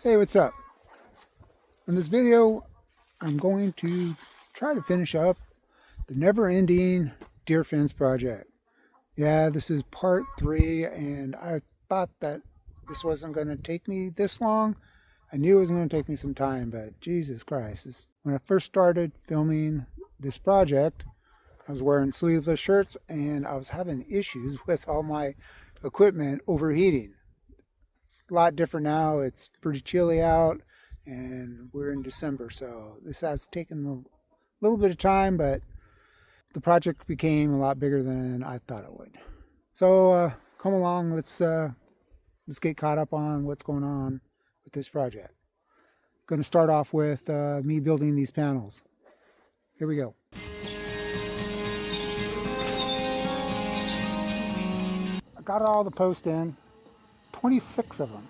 Hey, what's up? In this video, I'm going to try to finish up the never-ending deer fence project. Yeah, this is part 3, and I thought that this wasn't going to take me this long. I knew it was going to take me some time, but Jesus Christ. When I first started filming this project, I was wearing sleeveless shirts, and I was having issues with all my equipment overheating. It's a lot different now. It's pretty chilly out, and we're in December, so this has taken a little bit of time, but the project became a lot bigger than I thought it would. So come along, let's get caught up on what's going on with this project. Going to start off with me building these panels. Here we go. I got all the posts in, 26 of them.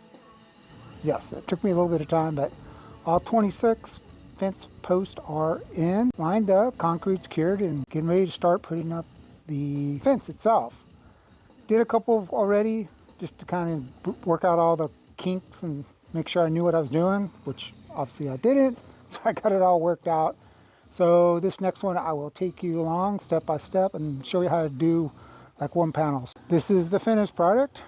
Yes, it took me a little bit of time, but all 26 fence posts are in, lined up, concrete's cured, and getting ready to start putting up the fence itself. Did a couple already just to kind of work out all the kinks and make sure I knew what I was doing, which obviously I didn't, so I got it all worked out. So this next one I will take you along step by step and show you how to do like one panel. This is the finished product,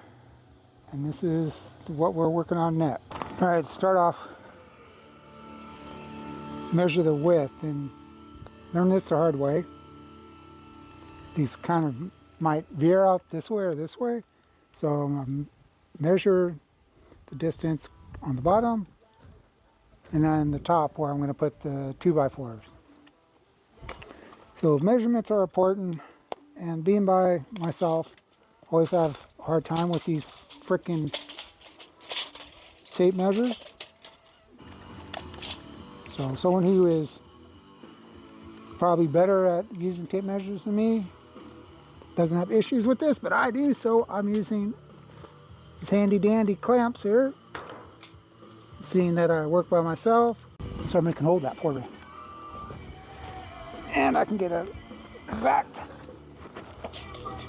and this is what we're working on next. All right, start off, measure the width, and learn this the hard way. These kind of might veer out this way or this way, so I'm going to measure the distance on the bottom and then the top where I'm going to put the 2x4s. So measurements are important, and being by myself, I always have a hard time with these freaking tape measures. So someone who is probably better at using tape measures than me doesn't have issues with this, but I do, so I'm using these handy dandy clamps here. Seeing that I work by myself, somebody can hold that for me. And I can get an exact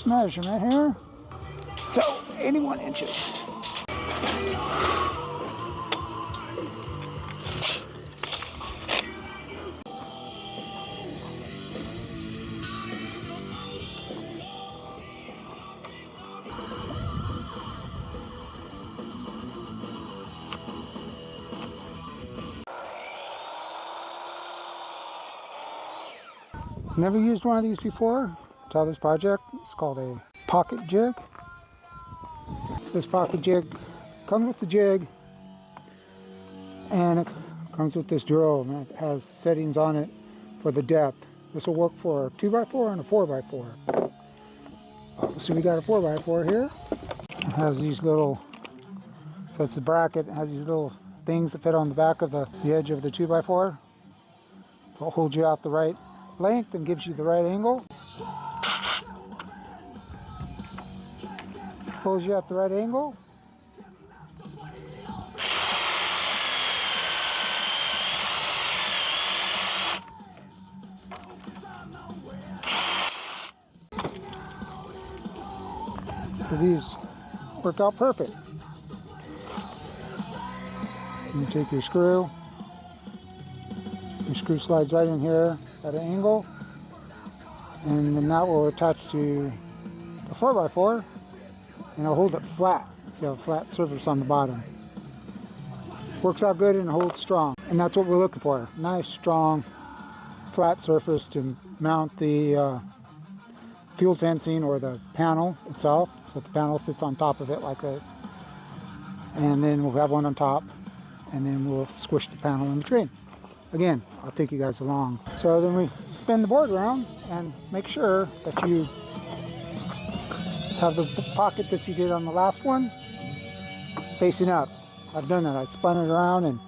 measurement here. So 81 inches. Never used one of these before until this project. It's called a pocket jig. This pocket jig comes with the jig, and it comes with this drill, and it has settings on it for the depth. This will work for a 2x4 and a 4x4. So we got a 4x4 here. It has these little, so it's the bracket, it has these little things that fit on the back of the edge of the 2x4. It'll hold you out the right length and gives you the right angle. Pulls you at the right angle. So these work out perfect. You take your screw. Your screw slides right in here at an angle, and then that will attach to the 4x4, and it'll hold it flat. So you have a flat surface on the bottom. Works out good and holds strong, and that's what we're looking for. Nice, strong, flat surface to mount the field fencing or the panel itself. So the panel sits on top of it like this, and then we'll have one on top, and then we'll squish the panel in between. Again, I'll take you guys along. So then we spin the board around and make sure that you have the pockets that you did on the last one facing up. I've done that. I spun it around and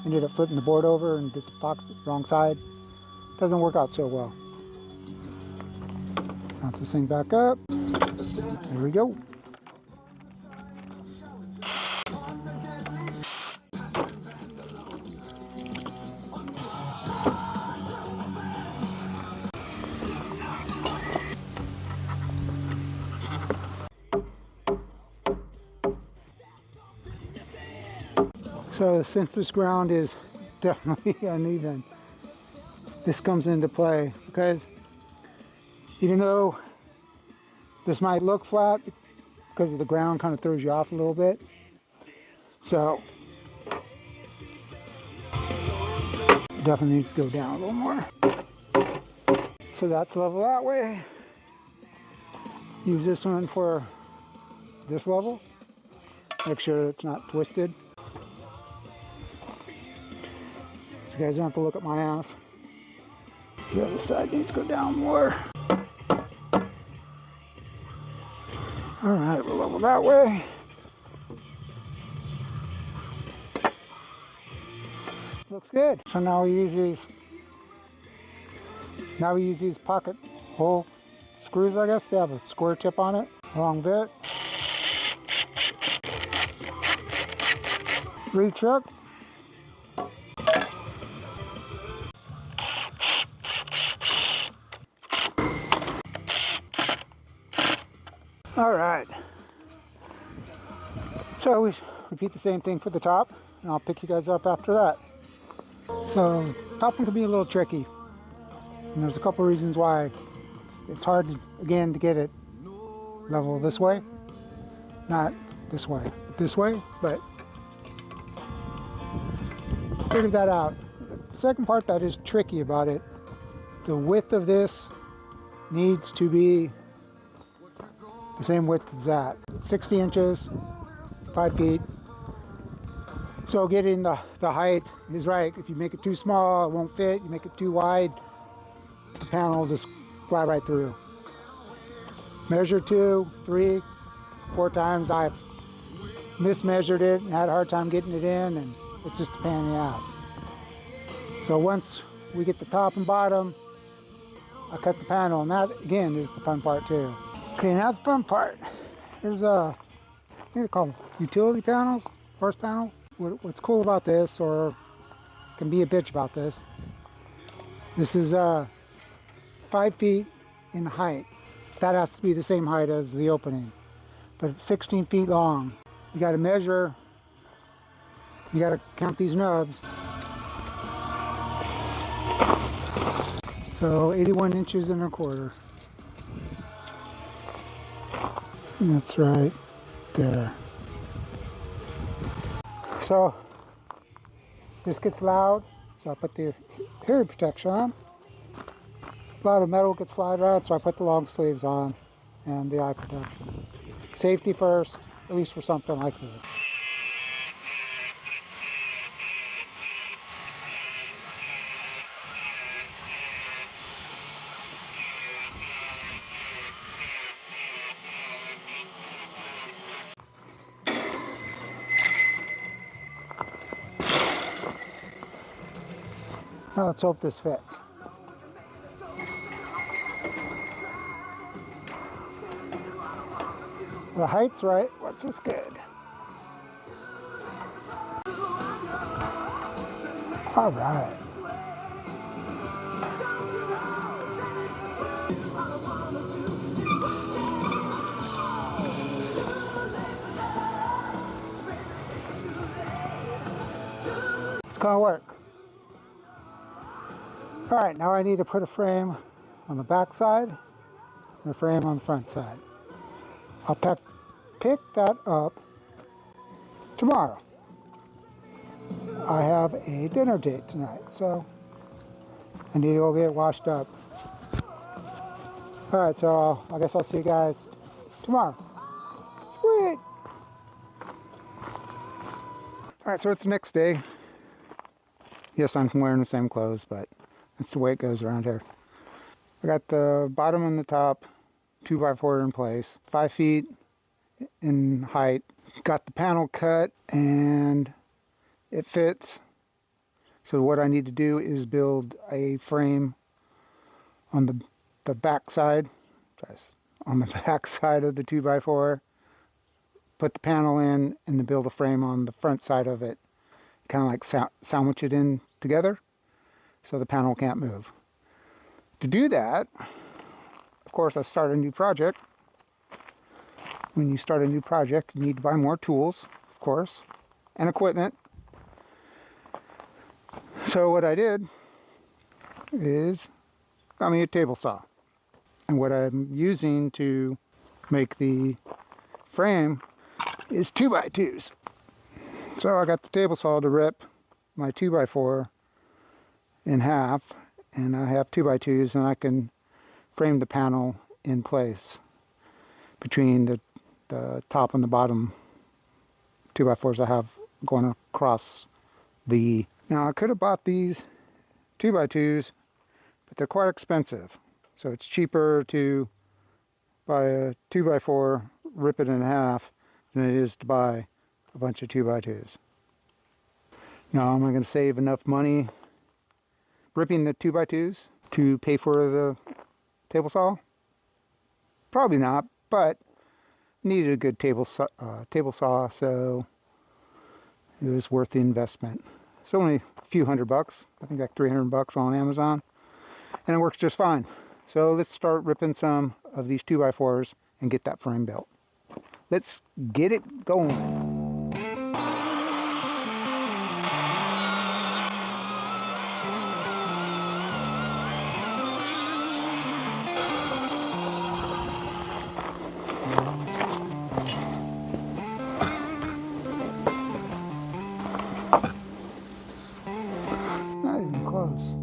ended up flipping the board over and did the pocket wrong side. Doesn't work out so well. Mount this thing back up. There we go. So since this ground is definitely uneven, this comes into play, because even though this might look flat, because of the ground kind of throws you off a little bit. So definitely needs to go down a little more. So that's level that way. Use this one for this level. Make sure it's not twisted. So you guys don't have to look at my ass. The other side needs to go down more. All right, we'll level that way. Looks good. So now we use these. Now we use these pocket hole screws, I guess. They have a square tip on it, long bit. Reach up. All right. So we repeat the same thing for the top, and I'll pick you guys up after that. So top one can be a little tricky, and there's a couple reasons why. It's hard, again, to get it level this way. Not this way, but this way, but figured that out. The second part that is tricky about it, the width of this needs to be the same width as that. 60 inches, 5 feet. So getting the height is right. If you make it too small, it won't fit. You make it too wide, the panel will just fly right through. Measure 2, 3, 4 times. I mismeasured it and had a hard time getting it in, and it's just a pain in the ass. So once we get the top and bottom, I cut the panel, and that again is the fun part too. Okay, now the fun part. There's I think they're called utility panels, horse panel. What's cool about this, or can be a bitch about this, this is 5 feet in height. That has to be the same height as the opening, but it's 16 feet long. You got to measure, you got to count these nubs. So 81 inches and a quarter. And that's right there. So this gets loud, so I put the hearing protection on. A lot of metal gets fly around, so I put the long sleeves on and the eye protection. Safety first, at least for something like this. Now let's hope this fits. The height's right, which is good. All right. It's gonna work. All right, now I need to put a frame on the back side and a frame on the front side. I'll pick that up tomorrow. I have a dinner date tonight, so I need to go get washed up. All right, so I guess I'll see you guys tomorrow. Sweet. All right, so it's the next day. Yes, I'm wearing the same clothes, but that's the way it goes around here. I got the bottom and the top 2x4 in place, 5 feet in height. Got the panel cut and it fits. So what I need to do is build a frame on the back side, on the back side of the 2x4, put the panel in, and then build a frame on the front side of it. Kind of like sandwich it in together so the panel can't move. To do that, of course, I start a new project. When you start a new project, you need to buy more tools, of course, and equipment. So what I did is got me a table saw. And what I'm using to make the frame is 2x2s. So I got the table saw to rip my 2x4 in half, and I have 2x2s, and I can frame the panel in place between the top and the bottom 2x4s I have going across the... Now I could have bought these 2x2s, but they're quite expensive. So it's cheaper to buy a 2x4, rip it in half, than it is to buy a bunch of 2x2s. Now, am I going to save enough money ripping the 2x2s to pay for the table saw? Probably not, but needed a good table saw, so it was worth the investment. It's only a few $100, I think like $300 on Amazon, and it works just fine. So let's start ripping some of these 2x4s and get that frame built. Let's get it going. Not even close.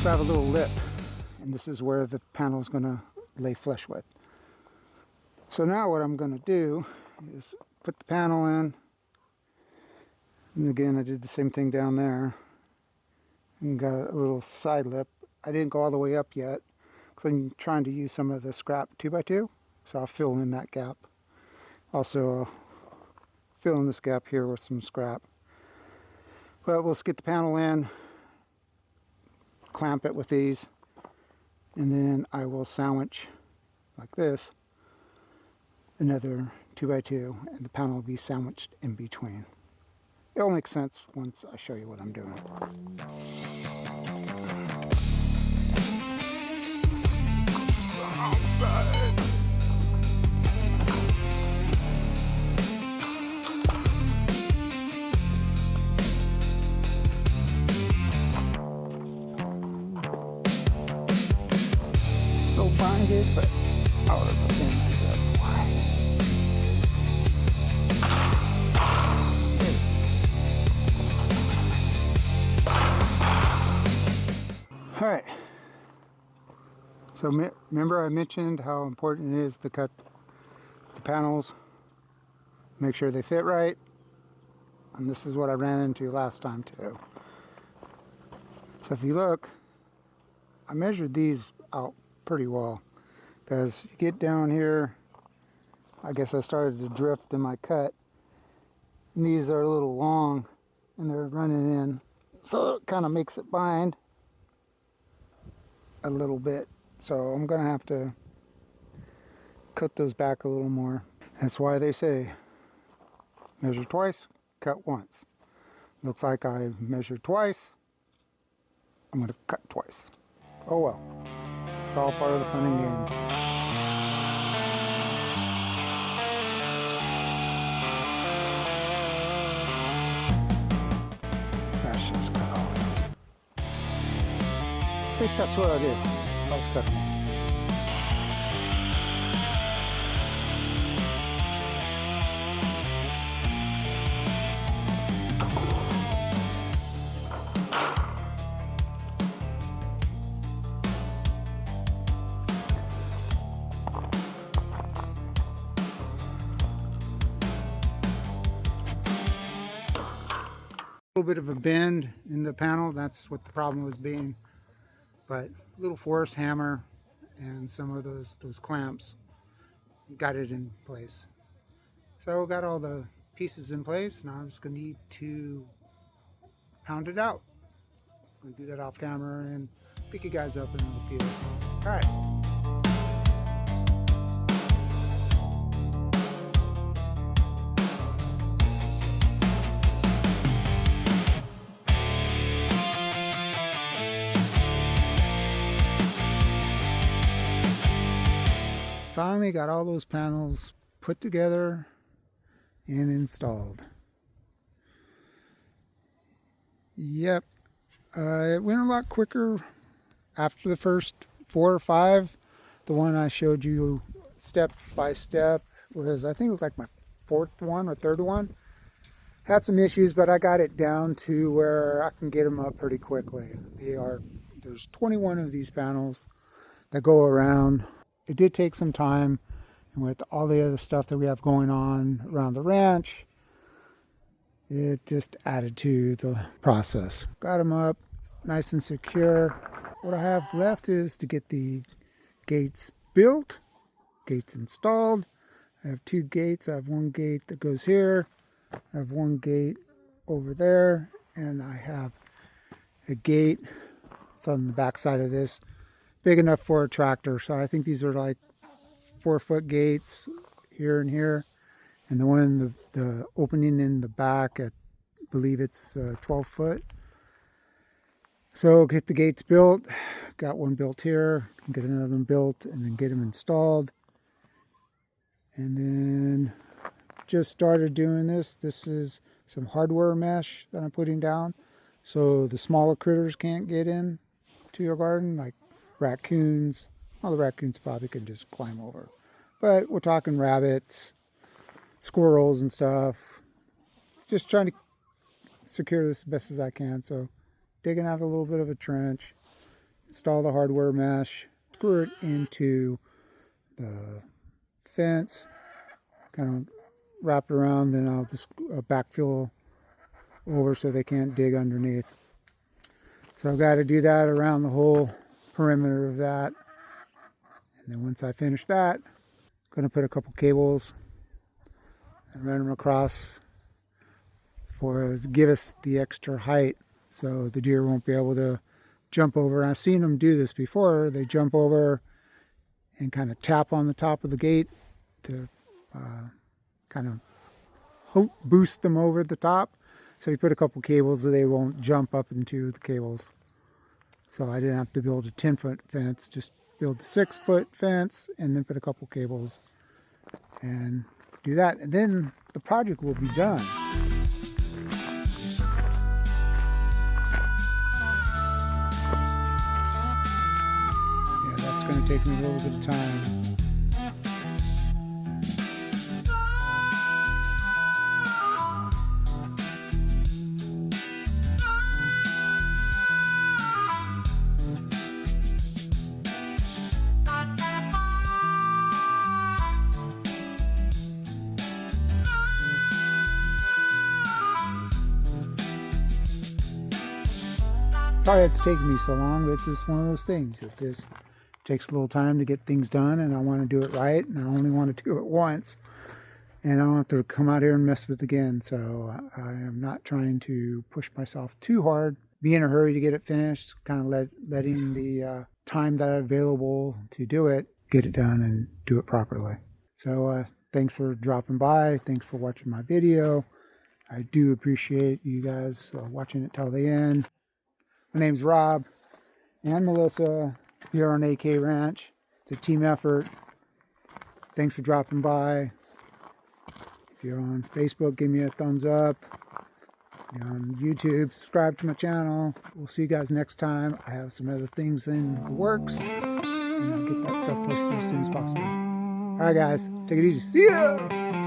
So I have a little lip, and this is where the panel is going to lay flush with. So now what I'm going to do is put the panel in, and again I did the same thing down there, and got a little side lip. I didn't go all the way up yet because I'm trying to use some of the scrap 2x2, so I'll fill in that gap. Also fill in this gap here with some scrap. But let's get the panel in, clamp it with these, and then I will sandwich like this another 2x2, and the panel will be sandwiched in between. It'll make sense once I show you what I'm doing. Find it, but oh, it's again like that. Why? All right. So remember I mentioned how important it is to cut the panels, make sure they fit right, and this is what I ran into last time too. So if you look, I measured these out pretty well, because you get down here, I guess I started to drift in my cut, and these are a little long and they're running in, so it kind of makes it bind a little bit. So I'm gonna have to cut those back a little more. That's why they say measure twice, cut once. Looks like I measured twice, I'm gonna cut twice. Oh well. It's all part of the fun and games. Let's just cut all these. I think that's what I did. Let's cut them all. little bit of a bend in the panel. That's what the problem was being. But a little force hammer and some of those clamps got it in place. So got all the pieces in place. Now I'm just going to need to pound it out. I'm going to do that off camera and pick you guys up in the field. All right. Finally got all those panels put together and installed. Yep, it went a lot quicker after the first 4 or 5. The one I showed you step by step was, I think it was like my 4th one or 3rd one. Had some issues, but I got it down to where I can get them up pretty quickly. There's 21 of these panels that go around. It did take some time, and with all the other stuff that we have going on around the ranch, it just added to the process. Got them up nice and secure. What I have left is to get the gates built, gates installed. I have 2 gates. I have one gate that goes here. I have one gate over there, and I have a gate. It's on the back side of this, big enough for a tractor. So I think these are like 4-foot gates here and here, and the one the opening in the back, I believe it's 12 foot. So get the gates built. Got one built here, get another one built, and then get them installed. And then just started doing this. This is some hardware mesh that I'm putting down so the smaller critters can't get in to your garden, like raccoons. Well, the raccoons probably can just climb over, but we're talking rabbits, squirrels and stuff. Just trying to secure this as best as I can. So digging out a little bit of a trench, install the hardware mesh, screw it into the fence, kind of wrap it around, then I'll just backfill over so they can't dig underneath. So I've got to do that around the whole perimeter of that. And then once I finish that, I'm going to put a couple cables and run them across to give us the extra height so the deer won't be able to jump over. I've seen them do this before. They jump over and kind of tap on the top of the gate to kind of boost them over the top. So you put a couple cables so they won't jump up into the cables. So I didn't have to build a 10-foot fence, just build the 6-foot fence and then put a couple cables and do that. And then the project will be done. Yeah, that's going to take me a little bit of time. Sorry it's taken me so long, but it's just one of those things. It just takes a little time to get things done, and I want to do it right, and I only want to do it once, and I don't have to come out here and mess with it again. So I am not trying to push myself too hard, be in a hurry to get it finished, kind of letting the time that I have available to do it, get it done and do it properly. So thanks for dropping by. Thanks for watching my video. I do appreciate you guys watching it till the end. My name's Rob and Melissa here on AK Ranch. It's a team effort. Thanks for dropping by. If you're on Facebook, give me a thumbs up. If you're on YouTube, subscribe to my channel. We'll see you guys next time. I have some other things in the works, and I'll get that stuff posted as soon as possible. All right, guys, take it easy. See ya!